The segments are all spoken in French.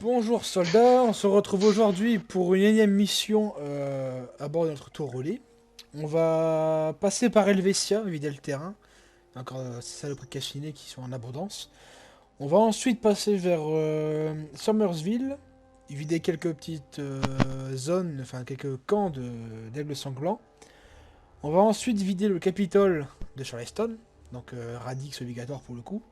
Bonjour soldats, on se retrouve aujourd'hui pour une énième mission à bord de notre tour relais. On va passer par Helvetia, vider le terrain. Encore ces saloperies cachinées qui sont en abondance. On va ensuite passer vers Somersville, vider quelques petites zones, enfin quelques camps d'aigles sanglants. On va ensuite vider le Capitole de Charleston, donc Radix obligatoire pour le coup.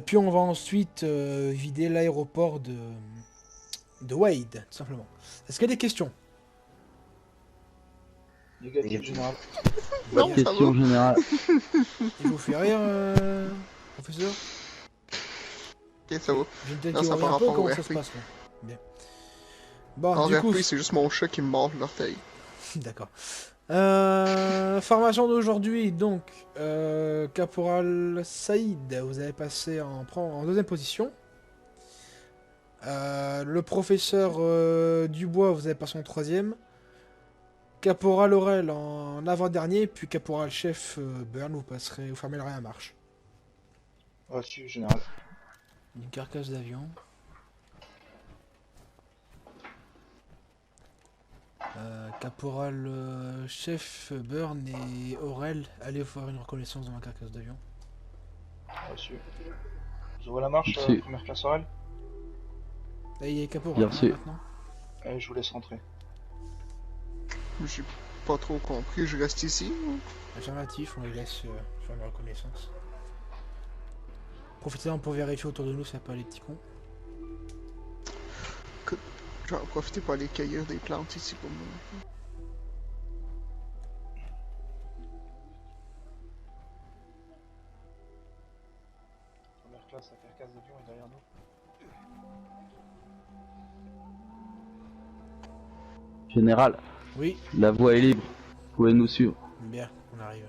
Puis on va ensuite vider l'aéroport de Wade, tout simplement. Est-ce qu'il y a des questions? Négatif général. Non, Bien. ça va. Question générale. Il vous fait rire, professeur? Ok, ça va. Je ne Non, ça un par peu rapport comment au ça se RP. passe là. Bien. Bon, En du coup, RP, c'est juste mon chat qui me mord l'orteil. d'accord. Formation d'aujourd'hui, donc, Caporal Saïd, vous avez passé en deuxième position. Le professeur Dubois, vous avez passé en troisième. Caporal Aurel en avant-dernier, puis Caporal Chef Burn, vous fermerez la marche. Reçu général. Une carcasse d'avion. Caporal Chef Burn et Aurel, allez faire une reconnaissance dans ma carcasse d'avion. Reçu. Je vois la marche, Reçu. première classe orale. Là, il y a Caporal Bien hein, reçu. maintenant. Et je vous laisse rentrer. J'ai pas trop compris, je reste ici. Affirmatif, on les laisse faire une reconnaissance. Profitez-en pour vérifier autour de nous s'il n'y a pas les petits cons. Je vais en profiter pour aller cueillir des plantes ici pour moi. Première classe, la carcasse d'avion est derrière nous. Général, Oui, la voie est libre. Vous pouvez nous suivre. bien, on arrive.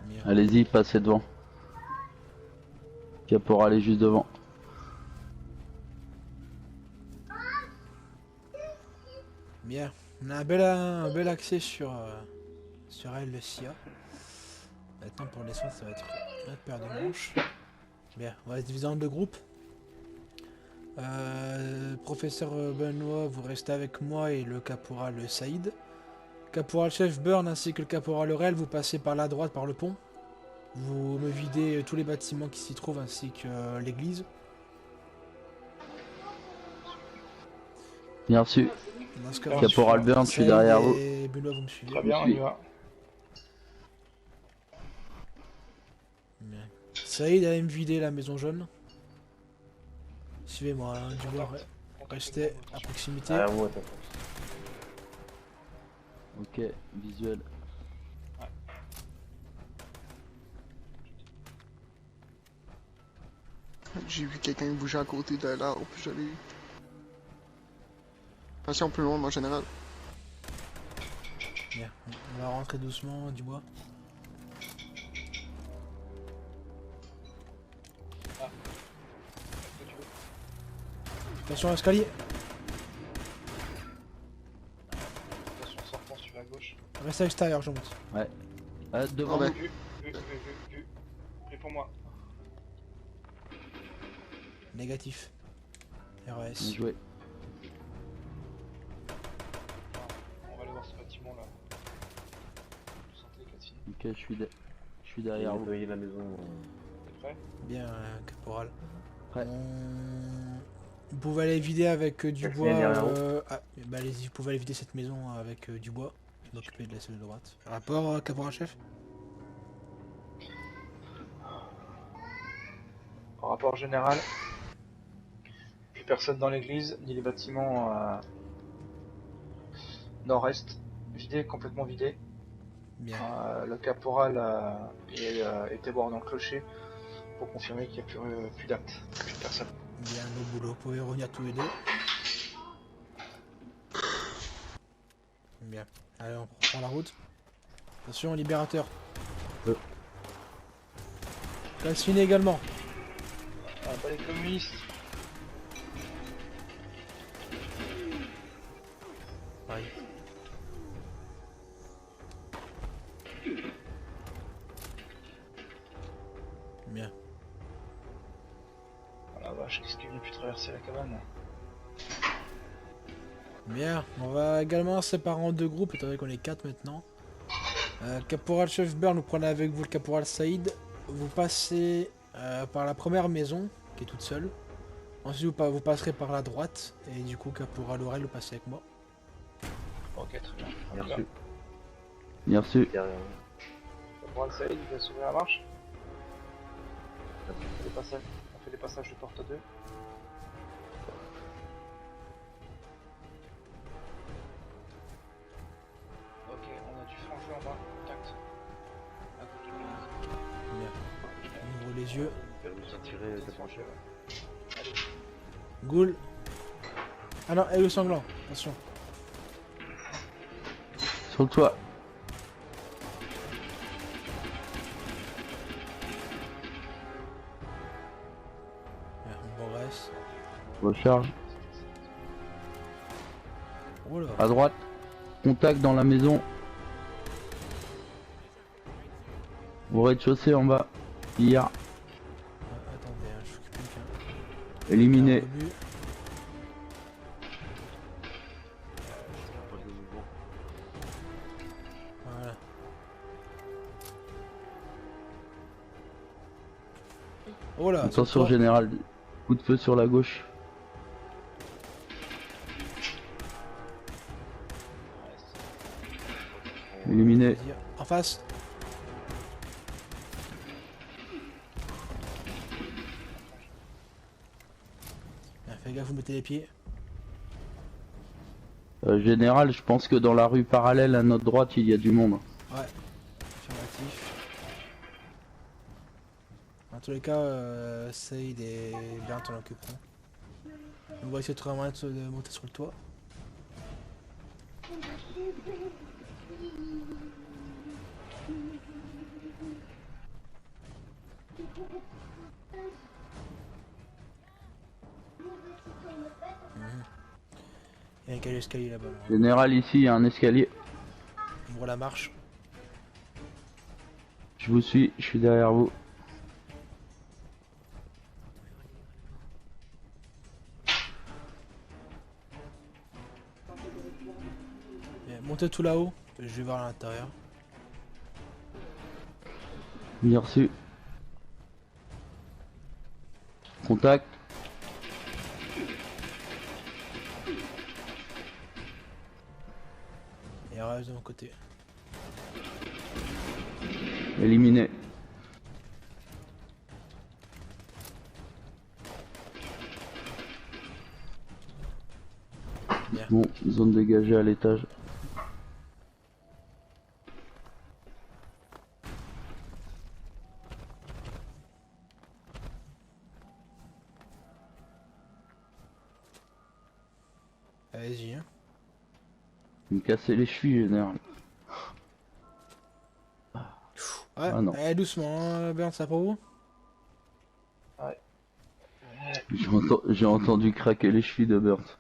Bien. Allez-y, passez devant. Caporal est juste devant. Bien. On a un bel accès sur elle, le SIA. Maintenant pour les soins ça va être notre paire de manches. Bien, on va se diviser en deux groupes. Professeur Benoît, vous restez avec moi et le caporal Saïd. Caporal Chef Burn ainsi que le caporal Aurel, vous passez par la droite, par le pont. Vous me videz tous les bâtiments qui s'y trouvent ainsi que l'église. Bien reçu. Dans ce cas, Caporal Burn, je suis derrière vous. et Benoît, vous me suivez. Très bien, on y va. Bien. Saïd, allez me vider la maison jaune. Suivez-moi, hein, du bois, restez à proximité. Ok, visuel. J'ai vu quelqu'un bouger à côté de l'arbre, puis j'allais. Attention, plus loin, mon général. Bien, on va rentrer doucement, du bois. Attention à l'escalier. Attention, sortant, tu vas à gauche. Restez à l'extérieur, je monte. Devant Ah, nous. Vu. Pris pour moi. Négatif. Bien RES. joué. On va aller voir ce bâtiment là. Santé, Catherine. Ok, je suis derrière vous. Nettoyer la maison. T'es prêt? Bien, caporal. Prêt. Vous pouvez aller vider avec du Merci, bois. derrière vous. Bah allez-y, vous pouvez aller vider cette maison avec du bois. Je vais m'occuper de la celle de droite. Rapport, caporal chef? Rapport général. Plus personne dans l'église, ni les bâtiments nord-est. Vidé, complètement vidé. Bien. Le caporal était voir dans le clocher pour confirmer qu'il n'y a plus d'actes, plus de personne. Bien, au boulot. Vous pouvez revenir tous les deux. Bien. Allez, on reprend la route. Attention, libérateur. Classe finie également. Ah, pas les communistes. Pareil. Bien. Oh la vache, qu'est-ce qui vient pu traverser la cabane? Bien, on va également séparer en deux groupes, étant donné qu'on est 4 maintenant. Caporal Chef Burn, vous prenez avec vous le Caporal Saïd. Vous passez par la première maison, qui est toute seule. Ensuite, vous passerez par la droite. Et du coup, Caporal Aurel, vous passez avec moi. Ok, très bien. Bien Hop là. reçu. Bien reçu. Derrière. Caporal Saïd, il va s'ouvrir la marche. On fait les passages de porte 2. Ok, on a du franc en bas, contact. À côté de la Bien. On ouvre les yeux. Permis de tirer, t'as pas enchaîné. Allez, Ghoul. Ah non, et le sanglant. Attention. Sur le toit. Bien, on progresse. Recharge. Oh là. À droite. Contact dans la maison. Au rez-de-chaussée en bas. Hier. Attendez, hein, je s'occupe quelqu'un. Éliminé. Rebut. Pas de mouvement. Voilà. Oh là. Attention sur toi. général. Coup de feu sur la gauche. Éliminé. Vas-y, en face. Bien, fais gaffe, vous mettez les pieds. Général, je pense que dans la rue parallèle à notre droite, il y a du monde. Ouais. Affirmatif. Dans tous les cas, Saïd et Bernd t'en occuperont. On va essayer de trouver un moyen de monter sur le toit. Il y a un cage escalier là-bas. Général, ici, il y a un escalier. On ouvre la marche. Je vous suis, je suis derrière vous. Bien, montez tout là-haut. Je vais voir à l'intérieur. Bien reçu. Contact. Et reste de mon côté. Éliminé. Bien. Bon, zone dégagée à l'étage. Allez-y. Hein. Il me cassait les chevilles, général. Ouais, Ah non. allez, doucement, hein, Bernd, ça pour vous? J'ai entendu craquer les chevilles de Burnt.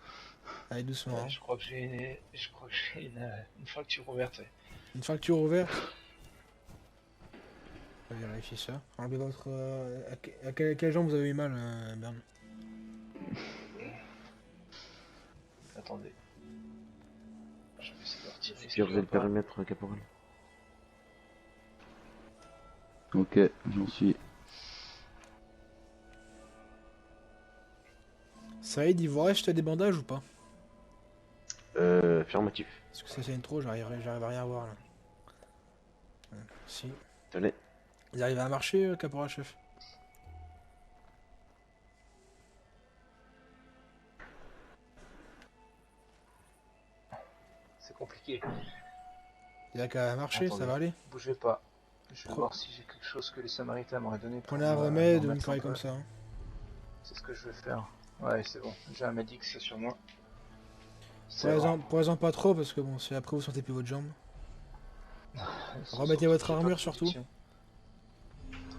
Allez, doucement. Hein. je crois que j'ai une fracture ouverte. Ouais. Une fracture ouverte. On va vérifier ça. Enlevez votre... à quelle jambe vous avez eu mal, Bernd? Attendez. Je vais essayer de retirer. Sécuriser le périmètre, caporal. Ok, j'en suis. Saïd, il vous reste des bandages ou pas? Affirmatif. Parce que ça saigne trop, j'arrive à rien à voir là. Si. Tenez. Ils arrivent à marcher, caporal chef? C'est compliqué. Il a qu'à marcher, Attendez. ça va aller? Bougez pas. Je vais Pro- voir si j'ai quelque chose que les Samaritains m'auraient donné. Prenez un remède ou m'en une mettre connerie un peu. comme ça. Hein. C'est ce que je vais faire. Ouais, c'est bon. J'ai un Medix sur moi. C'est Prenez-en pas trop parce que bon, si après vous sentez plus votre jambe. Remettez votre armure surtout. Très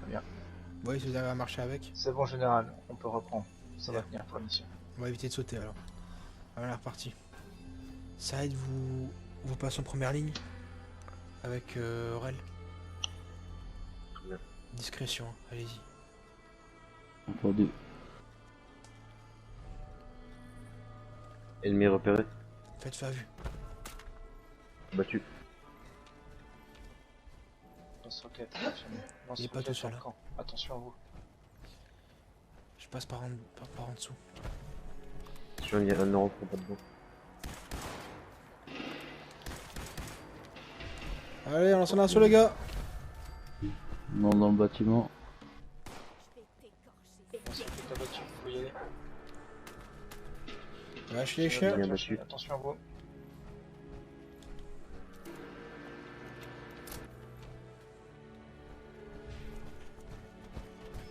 bien. Vous voyez si vous arrivez à marcher avec. C'est bon, général. On peut reprendre. Ça va Bien. tenir pour la mission. On va éviter de sauter alors. Ah, on est reparti. Saïd, vous passez en première ligne avec Aurel. Très bien. Discrétion, hein, allez-y. Entendu. Ennemi repéré. Faites pas vue. Battu. Lance-roquette, confirmé. Il est pas tout seul, Lance-roquette en camp. Attention à vous. Je passe par en dessous. Sur il y a un euro pour pas de bon. Allez, on lance un assaut les gars. Non, dans le bâtiment. Lance-roquette abattu, faut y aller. Lâche les chiens. Bien battu. Attention à vous.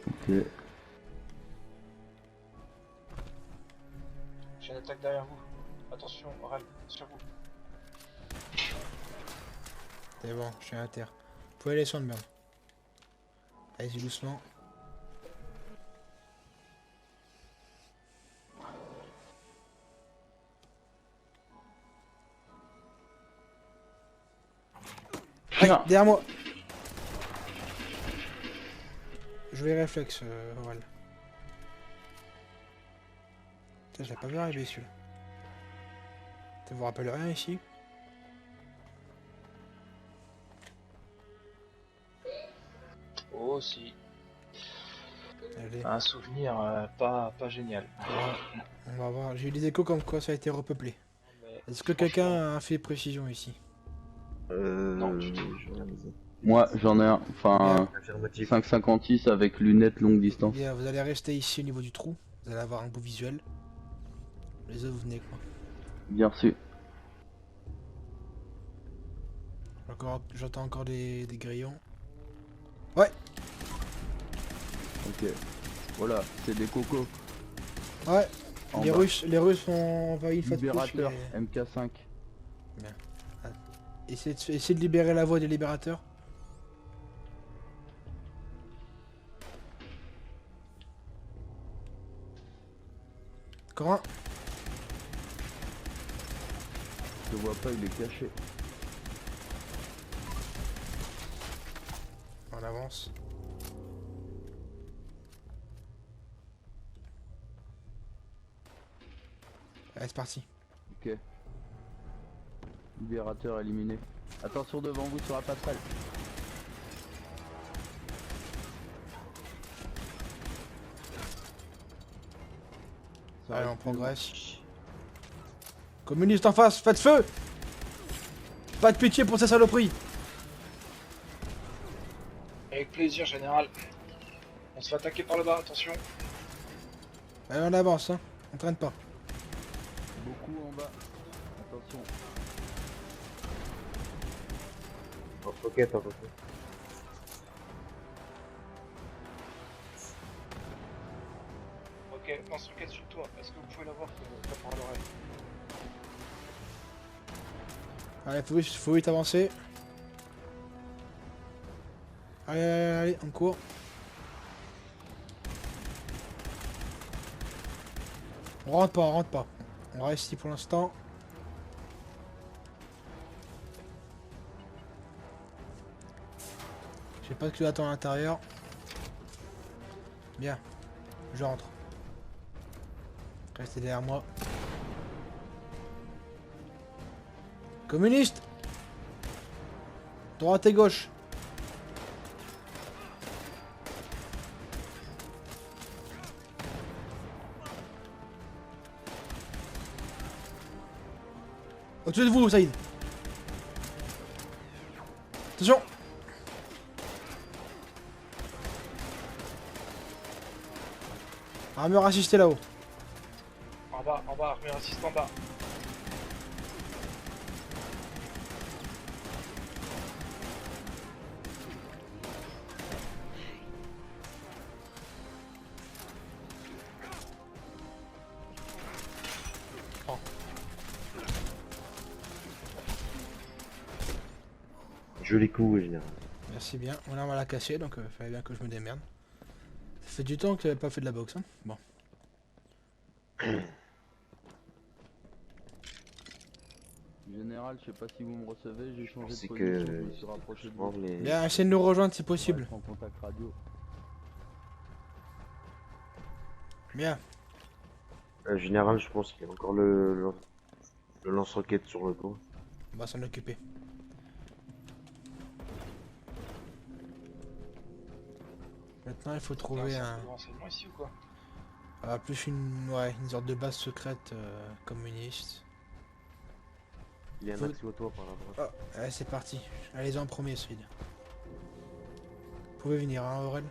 Ok. J'ai une attaque derrière vous. Attention, Aurel, sur vous. C'est bon, je suis à terre. Vous pouvez aller sur le merde. Allez-y doucement. Aïe, Tiens. derrière moi. Je vais réflexe, Aurel. Putain, je l'ai pas vu arriver celui-là. Ça vous rappelle rien ici? Oh, si. Allez, Un souvenir pas génial. on va voir. J'ai eu des échos comme quoi ça a été repeuplé. Mais Est-ce que quelqu'un a fait précision ici? Non, du tout. Moi, j'en ai un. Enfin, Affirmatif. 5,56 avec lunettes longue distance. Bien, vous allez rester ici au niveau du trou. Vous allez avoir un beau visuel. Les autres, vous venez avec moi. Bien reçu. J'entends encore des grillons. Ouais, Ok. Voilà, c'est des cocos. ouais. En Les bas. Russes ont envahi une fois de plus. Libérateur, mais- MK5. Essayez de libérer la voie des libérateurs. Encore un. Je le vois pas, il est caché. On avance. Allez, c'est parti. Ok. Libérateur éliminé. Attention devant vous sur la passerelle. Ça Allez, on reste plus progresse. Communistes en face, faites feu! Pas de pitié pour ces saloperies! Avec plaisir, général. On se fait attaquer par le bas, attention. Allez, on avance, hein. On traîne pas. beaucoup en bas. Attention. Roquette, roquette. Ok, lance-roquette sur toi. Est-ce que vous pouvez l'avoir par l'oreille? Allez, faut vite avancer. Allez, allez, allez, on court. On rentre pas, on rentre pas. On reste ici pour l'instant. J'ai pas de clé d'attente à l'intérieur. Bien. Je rentre. Restez derrière moi. Communiste! Droite et gauche. Au-dessus de vous, Saïd. Attention. Armure assistée là-haut. En bas, armure assiste en bas. Joli coup, général. Merci bien. On a un mal à casser, donc fallait bien que je me démerde. Ça fait du temps que j'avais pas fait de la boxe. Hein. Bon. Général, je sais pas si vous me recevez, j'ai changé de C'est position, que. je me suis rapproché de Justement, vous. les. Bien, essayez de nous rejoindre si On possible. reste en contact radio. Bien. Général, je pense qu'il y a encore le lance-roquette sur le toit. On va s'en occuper. Maintenant, il faut trouver un un... centre de renseignement ici ou quoi? plus une sorte de base secrète communiste. Il y a un Faut- accès au toit par la droite. Oh, allez, c'est parti. Allez-y en premier, Swid. Vous pouvez venir, hein, Aurel.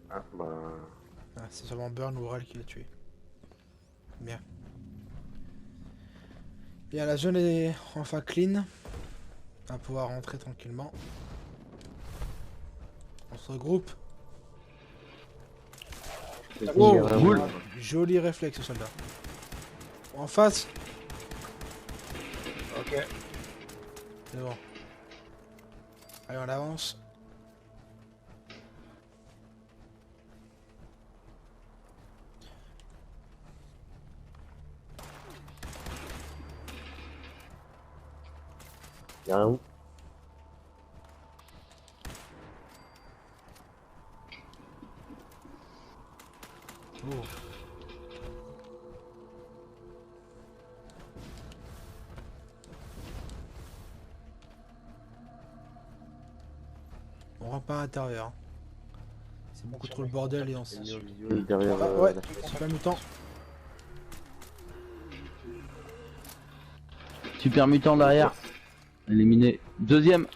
Ah, bah. Ah, c'est seulement Burn ou Aurel qui l'a tué. Bien. Bien, la zone est enfin clean. On va pouvoir rentrer tranquillement. On se regroupe. Wow, Vraiment- joli réflexe, soldat. En face, Ok. c'est bon. Allez, on avance. Y'a rien où? Oh. On rentre pas à l'intérieur. Hein. C'est beaucoup trop le bordel et on s... Il est visuel derrière. Ah, ouais, la- c'est pas mutant. Super mutant derrière. Éliminé. Deuxième.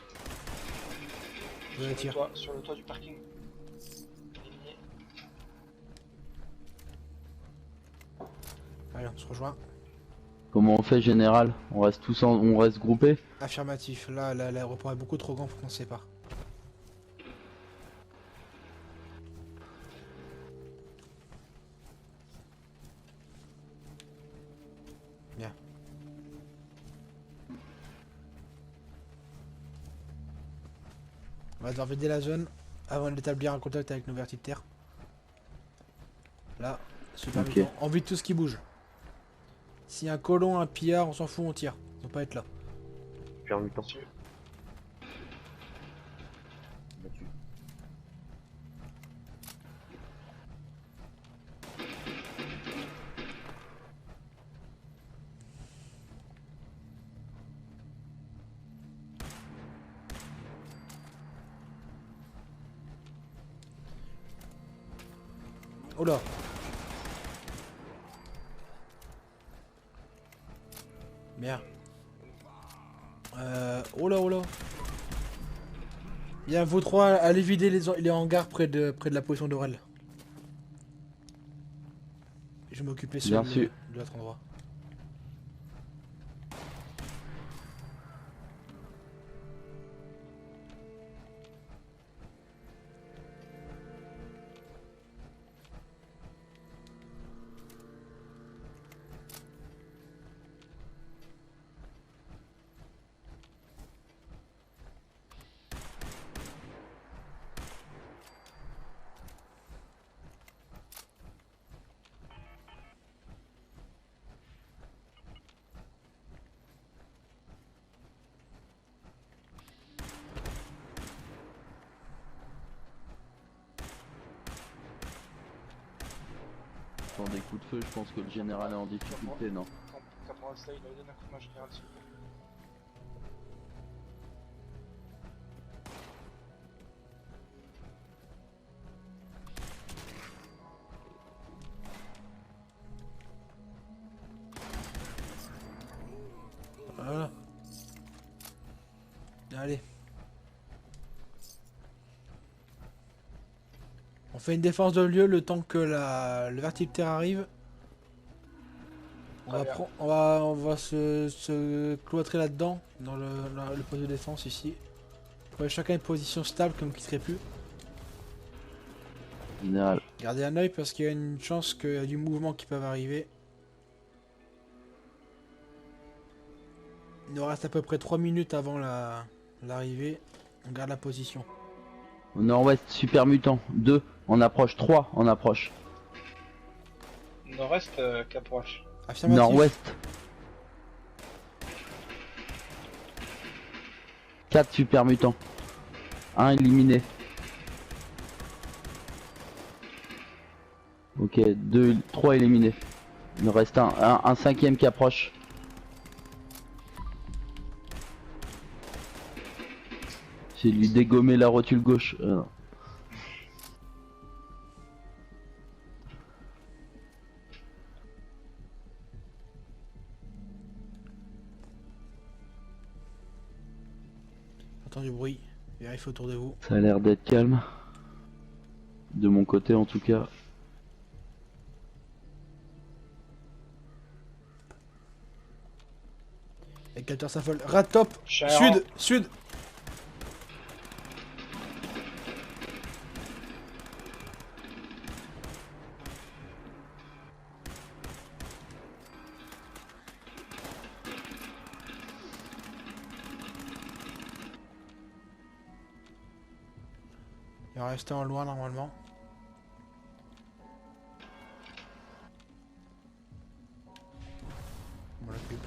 Je la tire. Sur le toit du parking. Éliminé. Allez, on se rejoint. Comment on fait, général? On reste tous on reste groupés? Affirmatif. Là, l'aéroport est beaucoup trop grand pour qu'on se sépare. Bien. On va devoir vider la zone avant d'établir un contact avec nos vertiptères. Là, super Ok. mutant. On vide tout ce qui bouge. S'il y a un colon, un pillard, on s'en fout, on tire. Ils vont pas être là. Super mutant. Dessus. Battu. Oh là. Bien. Oh là, oh là. Bien, vous trois, allez vider les hangars près de la position d'Aurel. Je vais m'occuper Bien seul sûr. de l'autre endroit. Sans des coups de feu, je pense que le général est en difficulté, non? Caporal Slade, il donne un coup de main général s'il vous plaît. Voilà. Allez. On fait une défense de lieu le temps que le vertiptère arrive. Très bien. On va se cloîtrer là-dedans, dans le poste de défense ici. Prenez chacun une position stable comme qui serait plus. Général. Gardez un œil parce qu'il y a une chance qu'il y a du mouvement qui peut arriver. Il nous reste à peu près 3 minutes avant l'arrivée. On garde la position. Au nord-ouest, super mutant. 2, on approche. 3, on approche. Nord-est, caporal. Affirmatif. Nord-ouest. 4 super mutants. 1 éliminé. Ok, 2, 3 éliminés. Il nous reste un cinquième qui approche. J'ai lui dégommé la rotule gauche. J'entends du bruit. Vérifiez autour de vous. Ça a l'air d'être calme. De mon côté en tout cas. Les capteurs s'affolent. Rat top. Cher. Sud. Sud. Il va rester en loin normalement. On l'occupe.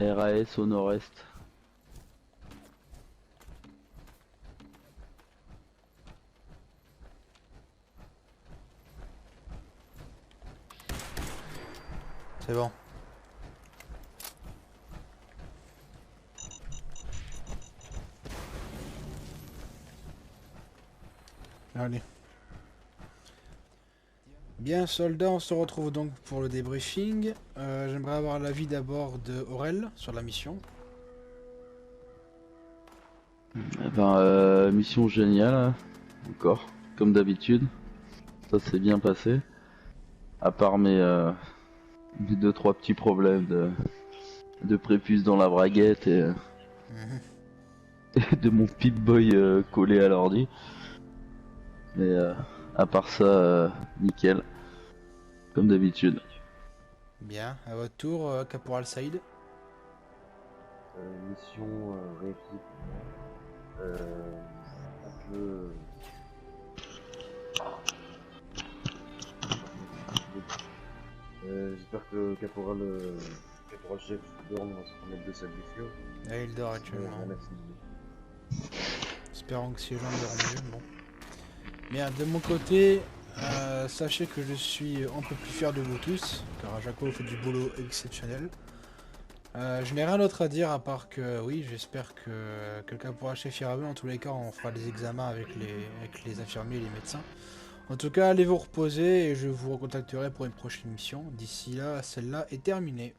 RAS au nord-est. C'est bon. Allez. Bien soldats, on se retrouve donc pour le débriefing. J'aimerais avoir l'avis d'abord de Aurel sur la mission. Eh ben, mission géniale, hein. Encore, comme d'habitude. Ça s'est bien passé. À part mes 2-3 petits problèmes de prépuce dans la braguette et, et de mon Pip-Boy collé à l'ordi. Mais à part ça, nickel. Comme d'habitude. Bien, à votre tour, Caporal Saïd. Mission rééquipe. Un peu. J'espère que le caporal chef Dorn va se remettre de sa blessure. Là, il dort actuellement. Merci. Espérons que si les gens dorment mieux, bon. Bien, de mon côté, sachez que je suis un peu plus fier de vous tous, car Jaco fait du boulot exceptionnel. Je n'ai rien d'autre à dire à part que oui, j'espère que quelqu'un pourra chef ira bien. En tous les cas, on fera des examens avec les infirmiers et les médecins. En tout cas, allez vous reposer et je vous recontacterai pour une prochaine mission. D'ici là, celle-là est terminée.